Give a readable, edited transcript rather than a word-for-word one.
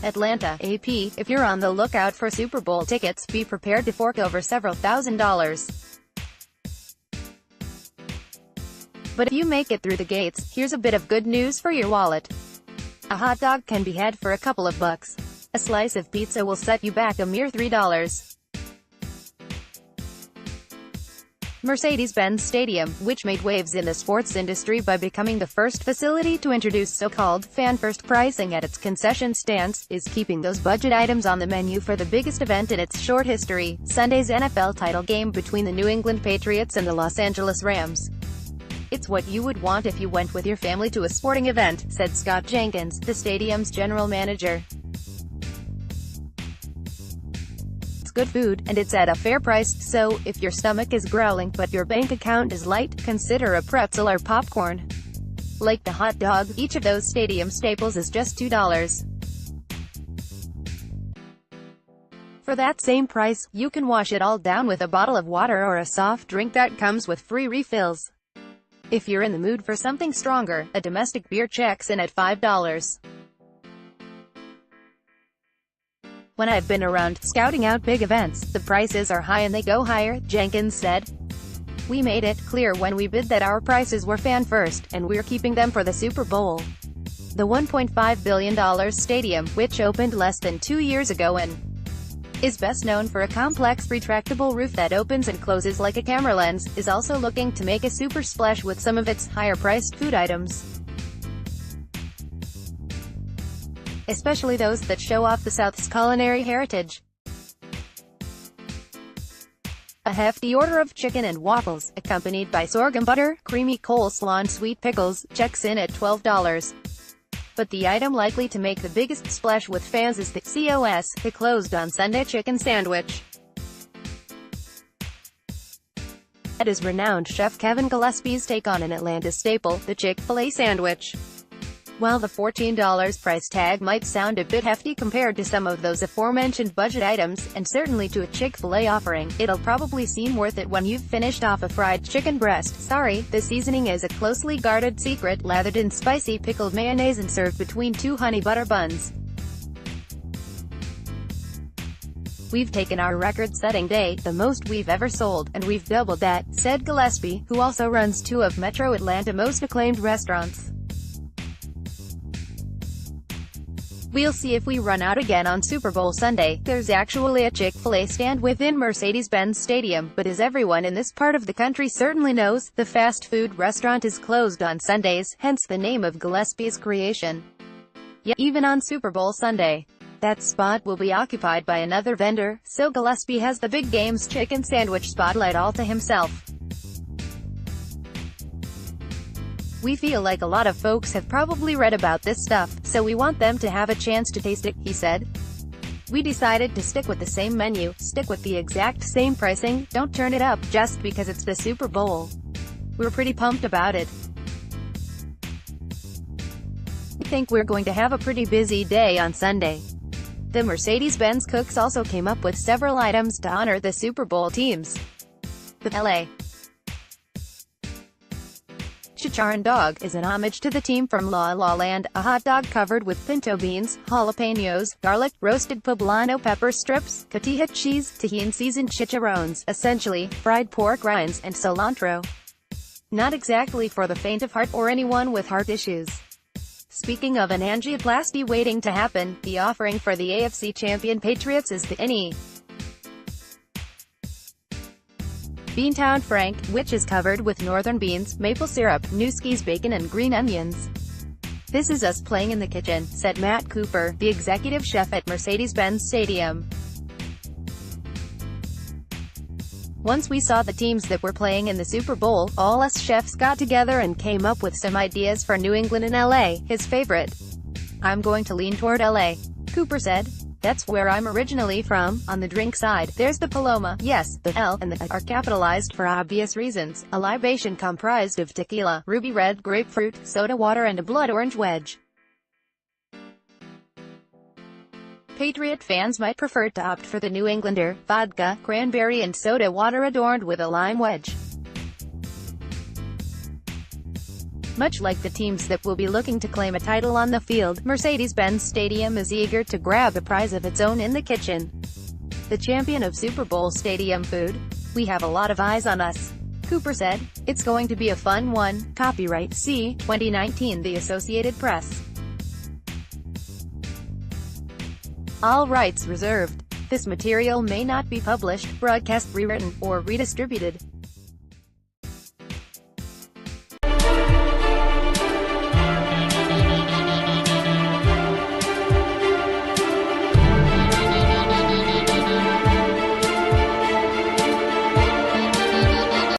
Atlanta, AP. If you're on the lookout for Super Bowl tickets, be prepared to fork over several $1,000s. But if you make it through the gates, here's a bit of good news for your wallet. A hot dog can be had for a couple of bucks. A slice of pizza will set you back a mere $3. Mercedes-Benz Stadium, which made waves in the sports industry by becoming the first facility to introduce so-called fan-first pricing at its concession stands, is keeping those budget items on the menu for the biggest event in its short history, Sunday's NFL title game between the New England Patriots and the Los Angeles Rams. "It's what you would want if you went with your family to a sporting event," said Scott Jenkins, the stadium's general manager. "Good food, and it's at a fair price, so, if your stomach is growling but your bank account is light, consider a pretzel or popcorn. Like the hot dog, each of those stadium staples is just $2. For that same price, you can wash it all down with a bottle of water or a soft drink that comes with free refills. If you're in the mood for something stronger, a domestic beer checks in at $5. When I've been around, scouting out big events, the prices are high and they go higher," Jenkins said. "We made it clear when we bid that our prices were fan-first, and we're keeping them for the Super Bowl." The $1.5 billion stadium, which opened less than 2 years ago and is best known for a complex retractable roof that opens and closes like a camera lens, is also looking to make a super splash with some of its higher-priced food items, especially those that show off the South's culinary heritage. A hefty order of chicken and waffles, accompanied by sorghum butter, creamy coleslaw and sweet pickles, checks in at $12. But the item likely to make the biggest splash with fans is the the closed-on-Sunday chicken sandwich. That is renowned chef Kevin Gillespie's take on an Atlanta staple, the Chick-fil-A sandwich. While the $14 price tag might sound a bit hefty compared to some of those aforementioned budget items, and certainly to a Chick-fil-A offering, it'll probably seem worth it when you've finished off a fried chicken breast. Sorry, the seasoning is a closely guarded secret, lathered in spicy pickled mayonnaise and served between 2 honey butter buns. "We've taken our record-setting day, the most we've ever sold, and we've doubled that," said Gillespie, who also runs 2 of Metro Atlanta's most acclaimed restaurants. "We'll see if we run out again on Super Bowl Sunday. There's actually a Chick-fil-A stand within Mercedes-Benz Stadium, but as everyone in this part of the country certainly knows, the fast food restaurant is closed on Sundays, hence the name of Gillespie's creation. Yet, even on Super Bowl Sunday, that spot will be occupied by another vendor, so Gillespie has the big game's chicken sandwich spotlight all to himself. We feel like a lot of folks have probably read about this stuff, so we want them to have a chance to taste it," he said. "We decided to stick with the same menu, stick with the exact same pricing, don't turn it up just because it's the Super Bowl. We're pretty pumped about it. We think we're going to have a pretty busy day on Sunday." The Mercedes-Benz cooks also came up with several items to honor the Super Bowl teams. The L.A. Chicharron dog is an homage to the team from La La Land, a hot dog covered with pinto beans, jalapenos, garlic, roasted poblano pepper strips, cotija cheese, Tajín-seasoned chicharrones, essentially, fried pork rinds, and cilantro. Not exactly for the faint of heart or anyone with heart issues. Speaking of an angioplasty waiting to happen, the offering for the AFC champion Patriots is the Beantown Frank, which is covered with northern beans, maple syrup, Newski's bacon and green onions. "This is us playing in the kitchen," said Matt Cooper, the executive chef at Mercedes-Benz Stadium. "Once we saw the teams that were playing in the Super Bowl, all us chefs got together and came up with some ideas for New England and LA, his favorite. I'm going to lean toward LA," Cooper said. "That's where I'm originally from." On the drink side, there's the Paloma. Yes, the L and the A are capitalized for obvious reasons. A libation comprised of tequila, ruby red grapefruit, soda water and a blood orange wedge. Patriot fans might prefer to opt for the New Englander, vodka, cranberry and soda water adorned with a lime wedge. Much like the teams that will be looking to claim a title on the field, Mercedes-Benz Stadium is eager to grab a prize of its own in the kitchen. The champion of Super Bowl stadium food? We have a lot of eyes on us, Cooper said. It's going to be a fun one. Copyright C. 2019 The Associated Press. All rights reserved. This material may not be published, broadcast, rewritten, or redistributed.